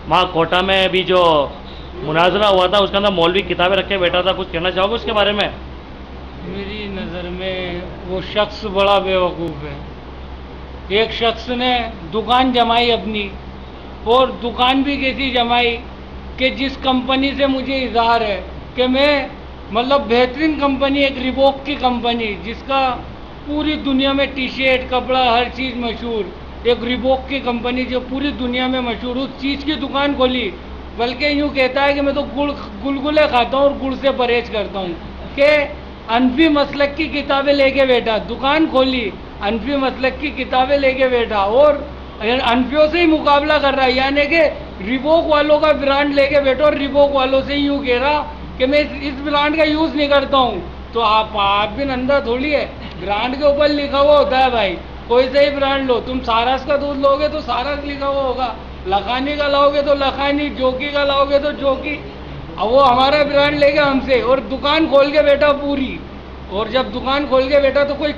وہاں کوٹا میں ابھی جو مناظرہ ہوا تھا اس کے اندر مولوی کتابیں رکھ کے بیٹھا تھا، کچھ کہنا چاہو گے اس کے بارے میں؟ میری نظر میں وہ شخص بڑا بیوقوف ہے۔ ایک شخص نے دکان جمائی اپنی، اور دکان بھی کیسی جمائی کہ جس کمپنی سے مجھے اظہار ہے کہ میں مطلب بہترین کمپنی، ایک ریبوک کی کمپنی جس کا پوری دنیا میں ٹی شرٹ کپڑا ہر چیز مشہور، ایک ریبوک کی کمپنی جو پوری دنیا میں مشہور، اس چیز کی دکان کھولی۔ بلکہ یوں کہتا ہے کہ میں تو گلگلے کھاتا ہوں اور گڑ سے پرہیز کرتا ہوں، کہ انفی مسلک کی کتابیں لے کے بیٹھا، دکان کھولی، انفی مسلک کی کتابیں لے کے بیٹھا اور انفیوں سے ہی مقابلہ کر رہا ہے، یعنی کہ ریبوک والوں کا برانڈ لے کے بیٹھو اور ریبوک والوں سے یوں کہہ رہا کہ میں اس برانڈ کا یوز نہیں کرتا ہوں۔ تو آپ بھی اندھا تھوڑی ہے، برانڈ کے اوپر لکھا ہوا ہوتا ہے بھائی، کوئی سے ہی برانڈ لو، تم سارس کا دودھ لو گے تو سارس لکھا ہوا ہوگا، لکھانی کا لاؤ گے تو لکھانی، جوکی کا لاؤ گے تو جوکی۔ اب وہ ہمارا برانڈ لے گا ہم سے اور دکان کھول کے بیٹھا پوری، اور جب دکان کھول کے بیٹھا تو کوئی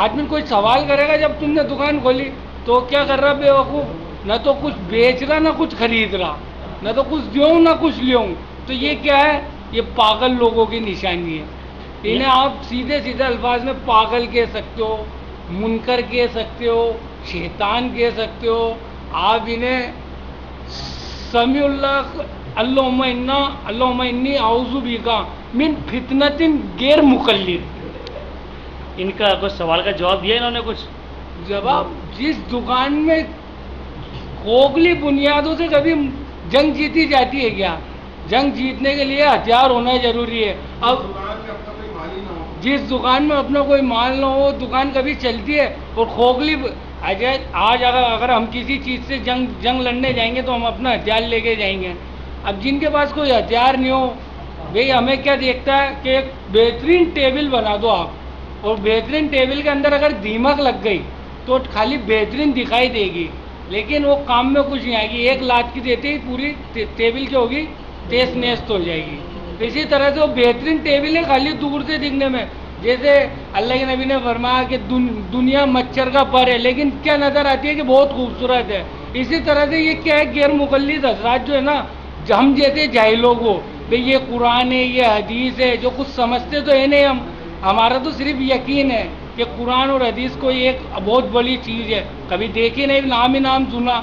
آدمی کوئی سوال کرے گا جب تم نے دکان کھولی تو کیا کر رہا بے وقوف؟ نہ تو کچھ بیچ رہا نہ کچھ خرید رہا، نہ تو کچھ دیوں نہ کچھ لیوں۔ تو یہ کیا ہے؟ یہ پاگل لوگوں کی نشانی ہے۔ انہیں آپ سیدھے سیدھے الفاظ میں پاگل کہہ سکتے ہو، منکر کہہ سکتے ہو، شیطان کہہ سکتے ہو۔ آپ انہیں سمیع اللہ اللہم انی اعوذ بک من فتنۃ غیر مقلد۔ ان کا کچھ سوال کا جواب دیا انہوں نے کچھ؟ جواب، جس دکان میں کھوکھلی بنیادوں سے کبھی جنگ جیتی جاتی ہے کیا؟ جنگ جیتنے کے لیے ہتھیار ہونا ضروری ہے۔ اب جس دکان میں اپنا کوئی مال نہ ہو دکان کبھی چلتی ہے؟ اور کھوکھلی آج اگر ہم کسی چیز سے جنگ لڑنے جائیں گے تو ہم اپنا ہتھیار لے کے جائیں گے۔ اب جن کے پاس کوئی ہتھیار نہیں ہو، بھئی ہمیں کیا دیکھتا ہے کہ ایک بہترین ٹیبل بنا دو آپ، اور بہترین ٹیبل کے اندر اگر دیمک لگ گئی تو خالی بہترین دکھائی دے گی لیکن وہ کام میں کچھ نہیں آئے گی، ایک لات کی دیتے ہی پوری ٹیبل کیا ہوگی؟ تیز نیست ہو جائے گی۔ اسی طرح سے وہ بہترین ٹیبل ہے خالی دور سے دکھنے میں، جیسے اللہ کے نبی نے فرمایا کہ دنیا مچھر کا پر ہے لیکن کیا نظر آتی ہے کہ بہت خوبصورت ہے۔ اسی طرح سے یہ کیا ہے؟ غیر مقلد حضرات جو ہے نا، ہم جیسے جاہلوں کو بھئی یہ قرآن ہے، یہ حدیث ہے، جو کچھ سمجھتے تو ہے نہیں، ہمارا تو صرف یقین ہے کہ قرآن اور حدیث کوئی ایک بہت بڑی چیز ہے، کبھی دیکھی نہیں، نام ہی نام سنا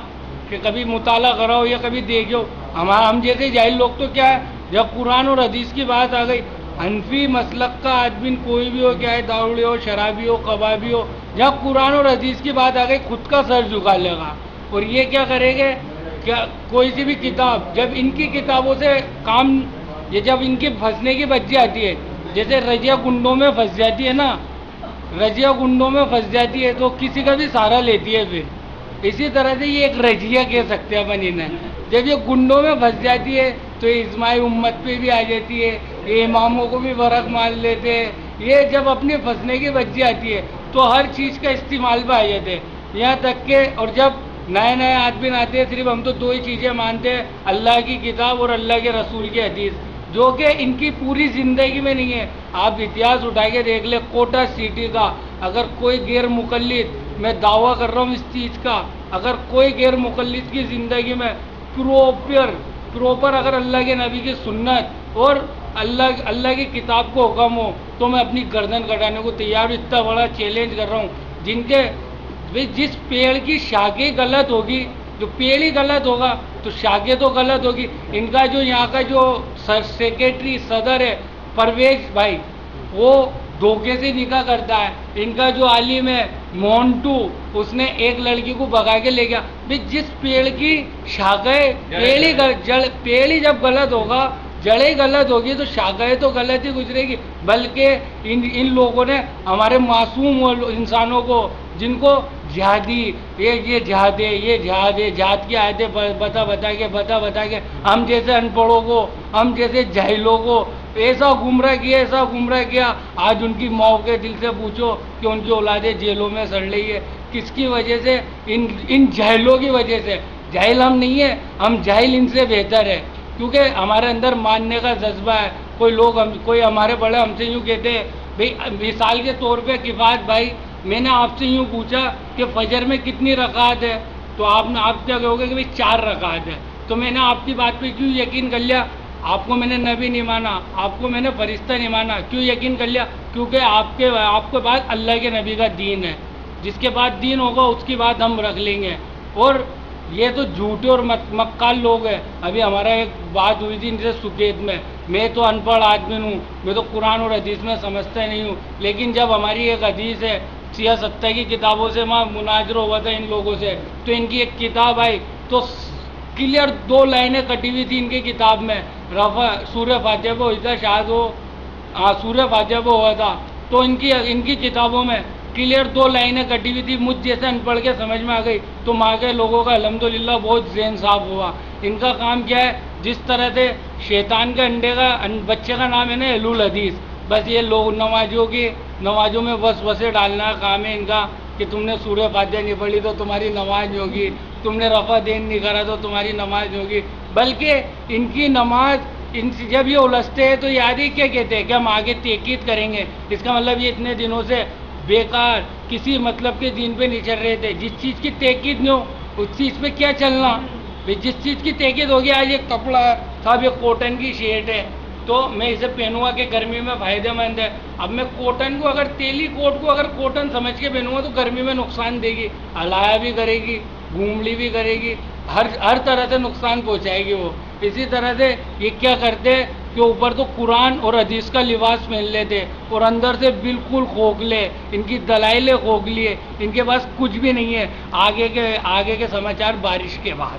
کہ کبھی مطالعہ کراؤ یا کبھی دیکھو۔ ہم جیسے جاہل لوگ تو کیا ہے، جب قرآن اور حدیث کی بات آ گئی، حنفی مسلک کا آدمی کوئی بھی ہو، کیا ہے داروڑی ہو، شرابی ہو، کبابی ہو، جب قرآن اور حدیث کی بات آ گئی خود کا سر جھکا لے گا۔ اور یہ کیا کرے گے؟ کیا کوئی سی بھی کتاب، جب ان کی کتابوں سے کام، یہ جب ان کی پھنسنے کی بچی آتی ہے، جیسے رضیہ گنڈوں میں پھنس جاتی ہے نا، رضیہ گنڈوں میں پھنس جاتی ہے تو کسی کا بھی سہارا لیتی ہے پھر۔ اسی طرح سے یہ ایک رضیہ کہہ سکتے ہیں اپن انہیں، جب یہ گنڈوں میں پھنس جاتی ہے تو یہ اجماع امت پہ بھی آ جاتی ہے، یہ اماموں کو بھی فرق مان لیتے ہیں۔ یہ جب اپنی پھنسنے کی بچی آتی ہے تو ہر چیز کا استعمال پہ آ جاتے ہیں، یہاں تک کہ اور جب نئے نئے آدمی آتے ہیں صرف ہم تو دو ہی چیزیں مانتے ہیں، اللہ کی کتاب اور اللہ کے رسول کی حدیث، جو کہ ان کی پوری زندگی میں نہیں ہے۔ آپ اتہاس اٹھا کے دیکھ لیں کوٹا سٹی کا، اگر کوئی غیر مقلد، میں دعویٰ کر رہا ہوں اس چیز کا، اگر کوئی غیر مقلد کی زندگی میں پروپر اگر اللہ کے نبی کی سنت اور اللہ کی کتاب کو حکم ہو تو میں اپنی گردن کٹانے کو تیار ہوں۔ اتنا بڑا چیلنج کر رہا ہوں، جن کے جس پیڑ کی شاخیں غلط ہوگی، جو پیڑ ہی غلط ہوگا تو شاخیں تو غلط ہوگی۔ ان کا جو یہاں کا جو سیکریٹری صدر ہے پرویز بھائی، وہ دھوکے سے نکاح کرتا ہے۔ ان کا جو عالم ہے مونٹو، اس نے ایک لڑکی کو بگا کے لے گیا۔ جس پیڑ کی شاخیں پیڑ ہی جب غلط ہوگا، جڑیں غلط ہوگی تو شاخیں تو غلط ہی گزرے گی۔ بلکہ ان لوگوں نے ہمارے معصوم انسانوں کو، جن کو جہادی، یہ جہاد ہے، یہ جہاد ہے، جہاد کی آیتیں بتا کے ہم جیسے ان پڑھوں کو، ہم جیسے جاہلوں کو ایسا گمراہ کیا۔ آج ان کی ماؤں کے دل سے پوچھو کہ ان کی اولادیں جیلوں میں سڑ رہی ہے، کس کی وجہ سے؟ ان جاہلوں کی وجہ سے۔ جاہل ہم نہیں ہیں، ہم جاہل ان سے بہتر ہے، کیونکہ ہمارے اندر ماننے کا جذبہ ہے۔ کوئی ہمارے بڑے ہم سے یوں کہتے ہیں، بھئی مثال کے طور پہ کفایت بھائی، میں نے آپ سے یوں پوچھا کہ فجر میں کتنی رکعت ہے تو آپ کیا کہو گے کہ بھئی 4 رکعت ہے۔ تو میں نے آپ کی بات پہ کیوں یقین کر لیا؟ آپ کو میں نے نبی نہیں مانا، آپ کو میں نے فرشتہ نہیں مانا، کیوں یقین کر لیا؟ کیونکہ آپ کے بعد اللہ کے نبی کا دین ہے، جس کے بعد دین ہوگا اس کی بات ہم رکھ لیں گے۔ اور یہ تو جھوٹے اور مکار لوگ ہیں۔ ابھی ہمارا ایک بات ہوئی تھی ان سے سکیت میں تو ان پڑھ آدمی ہوں، میں تو قرآن اور حدیث میں سمجھتا نہیں ہوں، لیکن جب ہماری ایک حدیث ہے سیاہ ستہ کی کتابوں سے وہاں مناظرہ ہوا تھا ان لوگوں سے، تو ان کی ایک کتاب آئی تو کلیئر 2 لائنیں کٹی ہوئی تھی ان کی کتاب میں، سورہ فاتحہ پہ ہوئی تھا شاید وہ، سورہ فاتحہ پہ ہوا تھا، تو ان کی کتابوں میں کلیئر 2 لائنیں کٹی ہوئی تھی، مجھ جیسے ان پڑھ کے سمجھ میں آ گئی، تو وہاں کے لوگوں کا الحمدللہ بہت ذہن صاف ہوا۔ ان کا کام کیا ہے؟ جس طرح سے شیطان کے بچے کا نام ہے نا اہل الحدیث، بس یہ لوگ نمازوں میں وسوسے ڈالنا کا کام ہے ان کا، کہ تم نے سورہ فاتحہ نہیں پڑھی تو تمہاری نماز نہیں ہوگی، تم نے رفع دین نہیں کرا تو تمہاری نماز نہیں ہوگی، بلکہ ان کی نماز جب یہ الجھتے ہیں تو یاد ہی کیا کہتے ہیں کہ ہم آگے تحقیق کریں گے، اس کا مطلب یہ اتنے دنوں سے بیکار کسی مطلب کے دین پہ نہیں چل رہے تھے۔ جس چیز کی تحقیق نہیں ہو اس چیز پہ کیا چلنا؟ جس چیز کی تحقیق ہوگی، آج یہ کپڑا صاحب یہ کاٹن کی شرٹ ہے تو میں اسے پہنوں گا کہ گرمی میں فائدہ مند ہے، اب میں کاٹن کو اگر تیلی کوٹ کو اگر کاٹن سمجھ کے پہنوں گا تو گرمی میں نقصان دے گی، ہلایا بھی کرے گی، گھوملی بھی کرے گی، ہر طرح سے نقصان پہنچائے گی وہ۔ اسی طرح سے یہ کیا کرتے کہ اوپر تو قرآن اور حدیث کا لباس پہن لیتے اور اندر سے بالکل کھوکھلے، ان کی دلائلیں کھوکھلی ہے، ان کے پاس کچھ بھی نہیں ہے۔ آگے کے سماچار بارش کے بعد۔